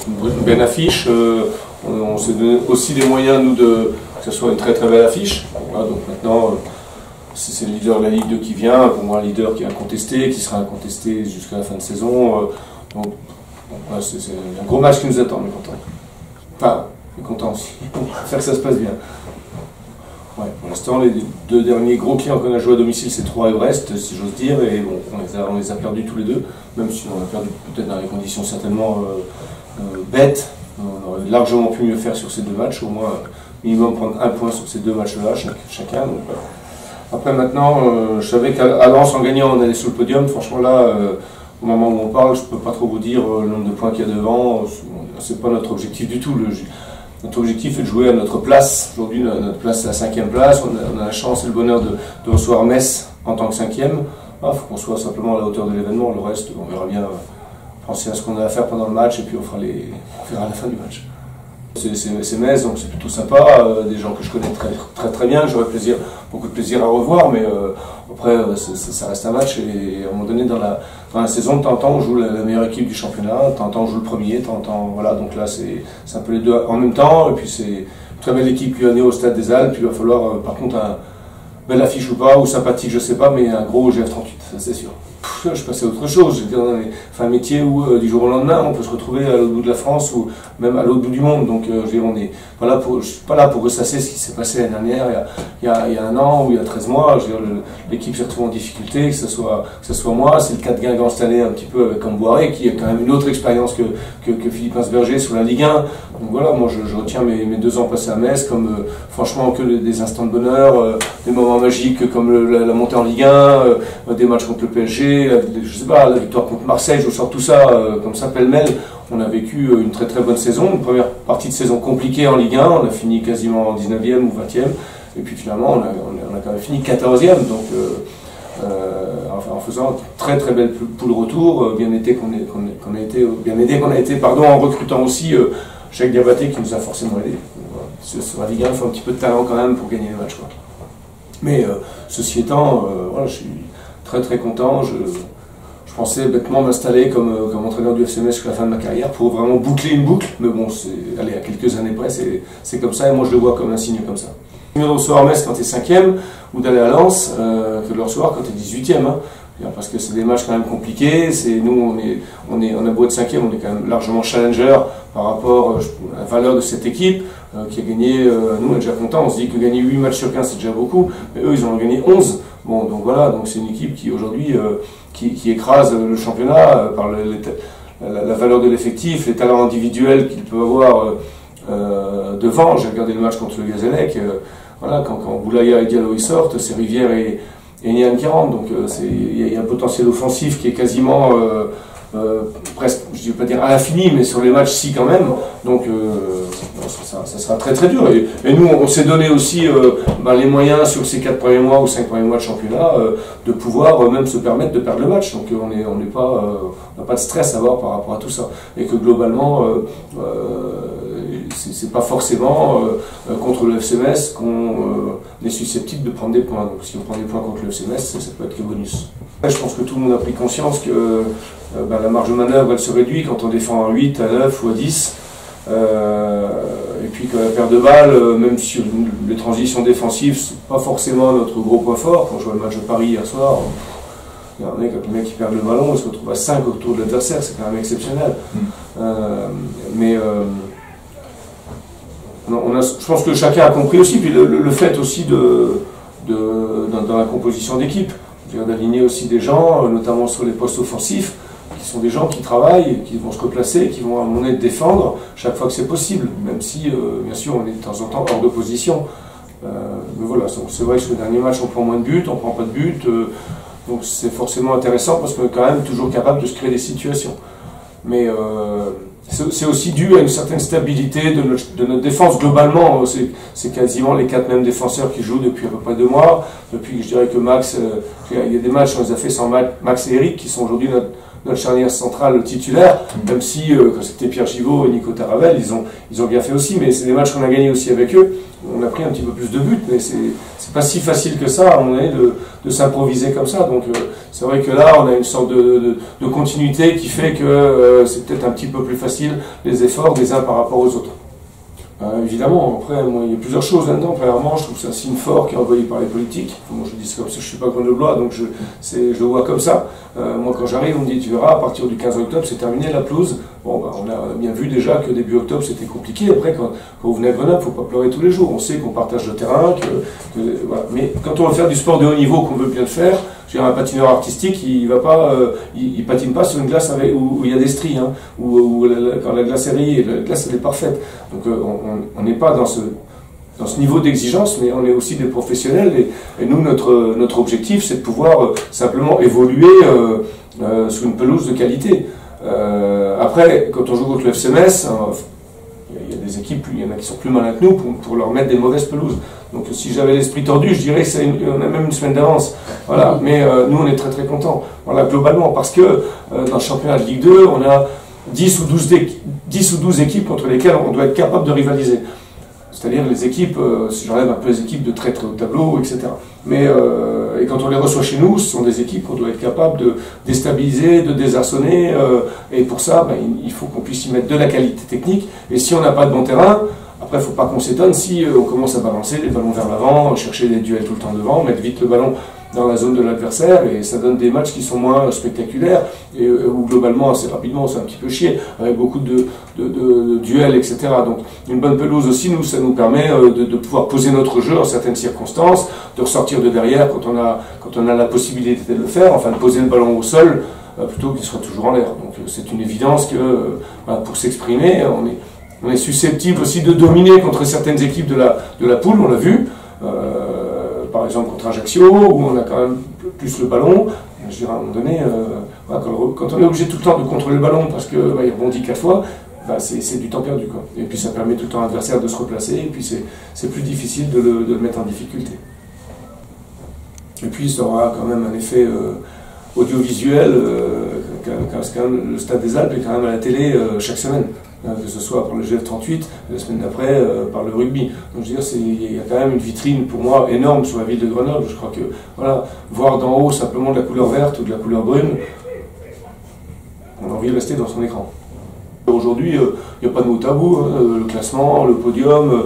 une belle affiche. On s'est donné aussi des moyens, nous, que ce soit une très très belle affiche. Voilà, donc maintenant, c'est le leader de la Ligue 2 qui vient, pour moi un leader qui est incontesté, qui sera incontesté jusqu'à la fin de saison. Donc voilà, c'est un gros match qui nous attend, on est content. Enfin, on est content aussi. On préfère que ça se passe bien. Ouais, pour l'instant, les deux derniers gros clients qu'on a joué à domicile, c'est Troyes et Brest, si j'ose dire, et bon, on les a perdus tous les deux, même si on a perdu peut-être dans des conditions certainement bêtes. On aurait largement pu mieux faire sur ces deux matchs, au moins minimum prendre un point sur ces deux matchs-là, chacun. Donc, après maintenant, je savais qu'à Lens, en gagnant, on allait sous le podium. Franchement là, au moment où on parle, je ne peux pas trop vous dire le nombre de points qu'il y a devant. C'est pas notre objectif du tout. Notre objectif est de jouer à notre place. Aujourd'hui, notre place c'est la 5e place. On a la chance et le bonheur de recevoir Metz en tant que 5e. Il faut qu'on soit simplement à la hauteur de l'événement. Le reste, on verra bien. Penser à ce qu'on a à faire pendant le match et puis on verra à la fin du match. C'est Metz, donc c'est plutôt sympa, des gens que je connais très bien, que j'aurais beaucoup de plaisir à revoir, mais après ça reste un match et à un moment donné dans la saison, de temps en temps on joue la meilleure équipe du championnat, de temps en temps on joue le premier, de temps en temps, voilà, donc là c'est un peu les deux en même temps, et puis c'est une très belle équipe qui est née au Stade des Alpes, puis il va falloir par contre un belle affiche ou pas, ou sympathique je sais pas, mais un gros GF38, ça c'est sûr. Je passais à autre chose, j'étais dans un métier où du jour au lendemain on peut se retrouver à l'autre bout de la France ou même à l'autre bout du monde, donc je veux dire, je ne suis pas là pour ressasser ce qui s'est passé l'année dernière, il y a un an ou il y a 13 mois, je veux dire, l'équipe s'est retrouvée en difficulté, que ce soit moi, c'est le cas de Guingamp cette année un petit peu avec Camboiré qui a quand même une autre expérience que Philippe Insberger sur la Ligue 1, donc voilà, moi je retiens mes 2 ans passés à Metz comme franchement que des instants de bonheur, des moments magiques comme la montée en Ligue 1, des matchs contre le PSG, je sais pas, la victoire contre Marseille, je sors tout ça comme ça pêle-mêle. On a vécu une très très bonne saison, une première partie de saison compliquée en Ligue 1, on a fini quasiment en 19e ou 20e, et puis finalement on a quand même fini 14e, donc en faisant une très très belle poule retour, bien aidé qu'on a été, en recrutant aussi Jacques Diabaté qui nous a forcément aidé. Sur la Ligue 1, il faut un petit peu de talent quand même pour gagner les matchs, quoi. Mais ceci étant, voilà, je suis très très content. Je pensais bêtement m'installer comme entraîneur du FC Metz jusqu'à la fin de ma carrière pour vraiment boucler une boucle, mais bon, allez, à quelques années près, c'est comme ça, et moi je le vois comme un signe comme ça. C'est mieux de recevoir Metz quand tu es 5e, ou d'aller à Lens, que de le recevoir quand tu es 18e. Hein. Parce que c'est des matchs quand même compliqués, nous on a beau être 5e, on est quand même largement challenger par rapport à la valeur de cette équipe qui a gagné, nous on est déjà contents, on se dit que gagner 8 matchs sur 15 c'est déjà beaucoup, mais eux ils en ont gagné 11. Bon, donc voilà, donc c'est une équipe qui aujourd'hui qui écrase le championnat par la valeur de l'effectif, les talents individuels qu'il peut avoir devant. J'ai regardé le match contre le Gazélec, voilà, quand Boulaya et Diallo ils sortent, c'est Rivière et Nian qui rentrent, donc il y a un potentiel offensif qui est quasiment presque, je ne vais pas dire à l'infini, mais sur les matchs si quand même, donc ça sera très très dur. Et nous on s'est donné aussi les moyens sur ces 4 premiers mois ou 5 premiers mois de championnat de pouvoir même se permettre de perdre le match, donc on n'a pas de stress à avoir par rapport à tout ça, et que globalement c'est pas forcément contre le FC Metz qu'on est susceptible de prendre des points. Donc si on prend des points contre le FC Metz, ça peut être que bonus. Je pense que tout le monde a pris conscience que la marge de manœuvre elle se réduit quand on défend à 8, à 9 ou à 10. Et puis que la paire de balles, même si les transitions défensives, c'est pas forcément notre gros point fort. Quand je vois le match de Paris hier soir, il y a un mec, quand le mec qui perd le ballon, il se retrouve à 5 autour de l'adversaire, c'est quand même exceptionnel. Je pense que chacun a compris aussi, puis le fait aussi dans la composition d'équipe, d'aligner aussi des gens, notamment sur les postes offensifs, qui sont des gens qui travaillent, qui vont se replacer, qui vont à mon aide défendre chaque fois que c'est possible, même si bien sûr on est de temps en temps hors de position. Mais voilà, c'est vrai que sur le dernier match on prend moins de buts, on prend pas de buts, donc c'est forcément intéressant parce qu'on est quand même toujours capable de se créer des situations. Mais c'est aussi dû à une certaine stabilité de notre défense. Globalement, c'est quasiment les 4 mêmes défenseurs qui jouent depuis à peu près 2 mois. Depuis, je dirais que Max, il y a des matchs, on les a fait sans Max et Eric, qui sont aujourd'hui notre charnière centrale titulaire, même si quand c'était Pierre Givot et Nico Taravel, ils ont bien fait aussi, mais c'est des matchs qu'on a gagnés aussi avec eux. On a pris un petit peu plus de buts, mais c'est pas si facile que ça, à mon avis, de s'improviser comme ça. Donc c'est vrai que là, on a une sorte de continuité qui fait que c'est peut-être un petit peu plus facile les efforts des uns par rapport aux autres. Évidemment, après, moi, il y a plusieurs choses là-dedans. Premièrement, je trouve que c'est un signe fort qui est envoyé par les politiques. Moi, je dis ça comme ça, je ne suis pas grenoblois, donc je le vois comme ça. Moi, quand j'arrive, on me dit, tu verras, à partir du 15 octobre, c'est terminé la pelouse. Bon, on a bien vu déjà que début octobre, c'était compliqué. Après, quand vous venez à Grenoble, il ne faut pas pleurer tous les jours. On sait qu'on partage le terrain, voilà. Mais quand on veut faire du sport de haut niveau, qu'on veut bien le faire, un patineur artistique, il va pas, il patine pas sur une glace où il y a des stries, hein, quand la glace est rayée, la glace elle est parfaite. Donc on n'est pas dans ce niveau d'exigence, mais on est aussi des professionnels et nous notre objectif c'est de pouvoir simplement évoluer sur une pelouse de qualité. Après, quand on joue contre le FC Metz, il y a des équipes, il y en a qui sont plus malins que nous pour leur mettre des mauvaises pelouses. Donc si j'avais l'esprit tordu, je dirais qu'on a même une semaine d'avance. Voilà. Mais nous, on est très très contents. Voilà, globalement, parce que dans le championnat de Ligue 2, on a 10 ou 12 équipes contre lesquelles on doit être capable de rivaliser. C'est-à-dire les équipes, si j'enlève un peu les équipes de très très haut tableau, etc. Mais et quand on les reçoit chez nous, ce sont des équipes qu'on doit être capable de déstabiliser, de désarçonner. Et pour ça, il faut qu'on puisse y mettre de la qualité technique. Et si on n'a pas de bon terrain, après, il ne faut pas qu'on s'étonne si on commence à balancer les ballons vers l'avant, chercher des duels tout le temps devant, mettre vite le ballon dans la zone de l'adversaire, et ça donne des matchs qui sont moins spectaculaires, et où globalement, assez rapidement, c'est un petit peu chier, avec beaucoup de duels, etc. Donc, une bonne pelouse aussi, ça nous permet de pouvoir poser notre jeu en certaines circonstances, de ressortir de derrière quand on a la possibilité de le faire, enfin de poser le ballon au sol, plutôt qu'il soit toujours en l'air. Donc, c'est une évidence que pour s'exprimer, on est susceptible aussi de dominer contre certaines équipes de la poule, on l'a vu, par exemple contre Ajaccio, où on a quand même plus le ballon. Je dirais à un moment donné, quand on est obligé tout le temps de contrôler le ballon parce qu'il rebondit 4 fois, c'est du temps perdu, quoi. Et puis ça permet tout le temps à l'adversaire de se replacer, et puis c'est plus difficile de le mettre en difficulté. Et puis ça aura quand même un effet audiovisuel, le Stade des Alpes est quand même à la télé chaque semaine. Que ce soit par le GF38, la semaine d'après par le rugby. Donc je veux dire, il y a quand même une vitrine pour moi énorme sur la ville de Grenoble. Je crois que voilà, voir d'en haut simplement de la couleur verte ou de la couleur brune, on a envie de rester dans son écran. Aujourd'hui, il n'y a pas de mot tabou, hein, le classement, le podium,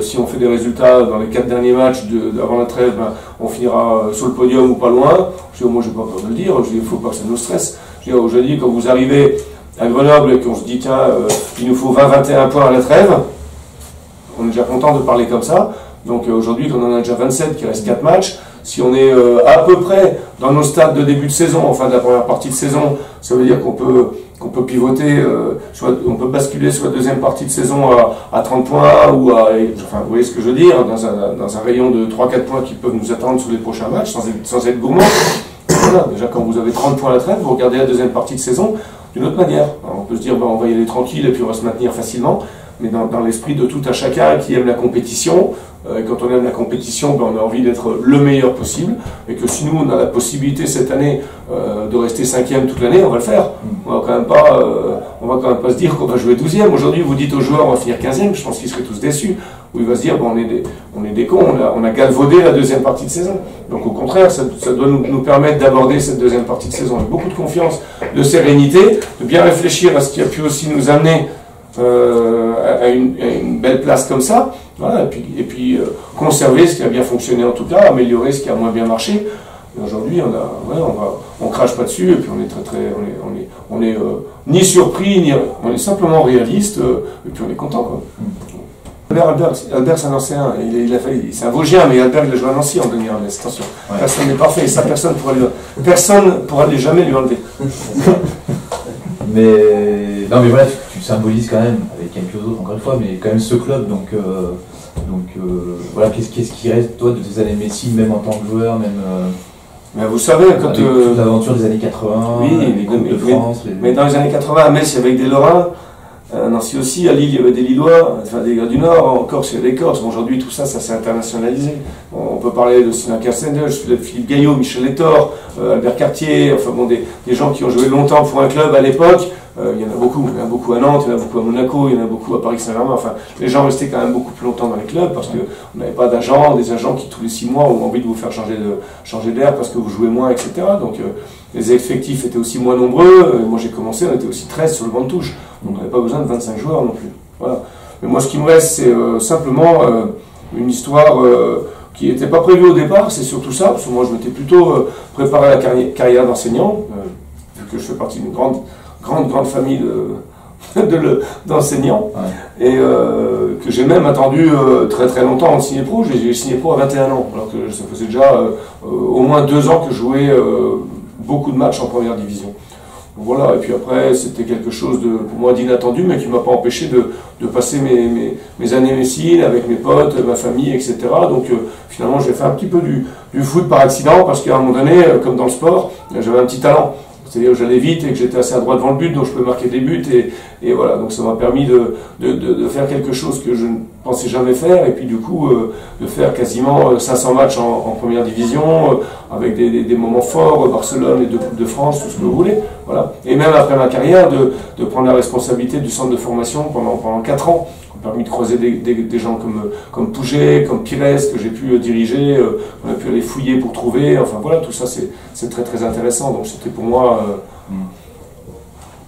si on fait des résultats dans les 4 derniers matchs avant la trêve, on finira sur le podium ou pas loin. Moi, je n'ai pas peur de le dire, il ne faut pas que ça nous stresse. Aujourd'hui, quand vous arrivez à Grenoble et qu'on se dit tiens, il nous faut 20-21 points à la trêve, on est déjà content de parler comme ça. Donc aujourd'hui, quand on en a déjà 27, qu'il reste 4 matchs, si on est à peu près dans nos stades de début de saison, enfin de la première partie de saison, ça veut dire qu'on peut pivoter, on peut basculer sur la deuxième partie de saison à 30 points, enfin vous voyez ce que je veux dire, dans un rayon de 3-4 points qui peuvent nous attendre sur les prochains matchs, sans être gourmand. Voilà, déjà quand vous avez 30 points à la trêve, vous regardez la deuxième partie de saison d'une autre manière. Alors, on peut se dire on va y aller tranquille et puis on va se maintenir facilement, mais dans l'esprit de tout à chacun qui aime la compétition, quand on aime la compétition, on a envie d'être le meilleur possible, et que si nous on a la possibilité cette année de rester 5e toute l'année, on va le faire. On va quand même pas se dire qu'on va jouer 12e. Aujourd'hui, vous dites aux joueurs on va finir 15e, je pense qu'ils seraient tous déçus. Ou il va se dire on est des cons, on a galvaudé la deuxième partie de saison. Donc au contraire, ça doit nous permettre d'aborder cette deuxième partie de saison avec beaucoup de confiance, de sérénité, de bien réfléchir à ce qui a pu aussi nous amener à une belle place comme ça, voilà, et puis conserver ce qui a bien fonctionné en tout cas, améliorer ce qui a moins bien marché. Aujourd'hui, on crache pas dessus, et puis on est ni surpris, on est simplement réaliste, et puis on est content, quoi. Albert c'est un ancien, c'est un Vosgien, mais Albert il a joué à Nancy en dernière année, attention. Ouais. Personne n'est parfait, et ça personne ne pourra jamais lui enlever. Mais non, mais voilà, tu symbolises quand même, avec Campioso encore une fois, mais quand même ce club, donc voilà, qu'est-ce qui reste toi de tes années Messi, même en tant que joueur, même mais vous savez, quand l'aventure des années 80, oui, les Coupes de France, mais dans les années 80 à Metz, il y avait des Lorrains. À Nancy aussi, à Lille, il y avait des Lillois, enfin des gars du Nord, en Corse, il y a des Corses. Aujourd'hui, tout ça, ça s'est internationalisé. On peut parler de Sylvain Kersendel, Philippe Gaillot, Michel Létor, Albert Cartier, enfin bon, des gens qui ont joué longtemps pour un club à l'époque. Il y en a beaucoup à Nantes, il y en a beaucoup à Monaco, il y en a beaucoup à Paris Saint-Germain. Enfin, les gens restaient quand même beaucoup plus longtemps dans les clubs parce qu'on n'avait pas d'agents, des agents qui tous les 6 mois ont envie de vous faire changer d'air parce que vous jouez moins, etc. Donc les effectifs étaient aussi moins nombreux. Moi j'ai commencé, on était aussi 13 sur le banc de touche. On n'avait pas besoin de 25 joueurs non plus. Voilà. Mais moi ce qui me reste, c'est simplement une histoire qui n'était pas prévue au départ, c'est surtout ça, parce que moi je m'étais plutôt préparé à la carrière d'enseignant, vu que je fais partie d'une grande famille d'enseignants, et que j'ai même attendu très longtemps en signer pro. J'ai signé pro à 21 ans, alors que ça faisait déjà au moins 2 ans que je jouais beaucoup de matchs en première division. Donc voilà, et puis après c'était quelque chose pour moi d'inattendu, mais qui ne m'a pas empêché de passer mes années médecine avec mes potes, ma famille, etc. Donc finalement j'ai fait un petit peu du foot par accident, parce qu'à un moment donné, comme dans le sport, j'avais un petit talent. C'est-à-dire que j'allais vite et que j'étais assez à droite devant le but, donc je peux marquer des buts, et voilà, donc ça m'a permis de faire quelque chose que je ne pensais jamais faire, et puis du coup de faire quasiment 500 matchs en première division, avec des moments forts, Barcelone, les 2 Coupes de France, tout ce que vous voulez, voilà. Et même après ma carrière, de prendre la responsabilité du centre de formation pendant 4 ans, qui m'a permis de croiser des gens comme Pouget, comme Pires, que j'ai pu diriger, on a pu aller fouiller pour trouver, enfin voilà, tout ça c'est très intéressant, donc c'était pour moi...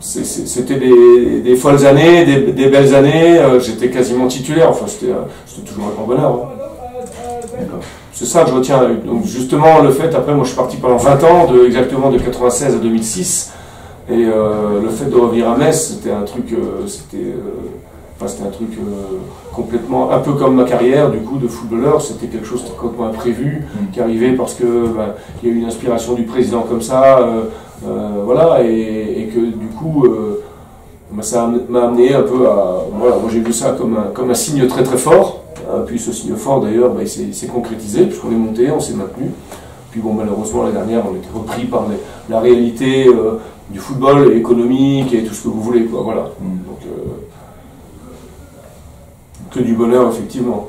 C'était des folles années, des belles années, j'étais quasiment titulaire, enfin c'était toujours un grand bonheur. Hein. C'est ça que je retiens. Donc justement le fait, après moi je suis parti pendant 20 ans, exactement de 96 à 2006, et le fait de revenir à Metz, c'était un truc, complètement, un peu comme ma carrière du coup de footballeur, c'était quelque chose de complètement imprévu, qui arrivait parce que il y a eu une inspiration du président comme ça, voilà, et que du coup ça m'a amené un peu à, voilà, moi j'ai vu ça comme un signe très fort, puis ce signe fort d'ailleurs il s'est concrétisé puisqu'on est monté, on s'est maintenu, puis bon malheureusement l'année dernière on était repris par la réalité du football économique et tout ce que vous voulez, quoi, voilà. Donc que du bonheur effectivement.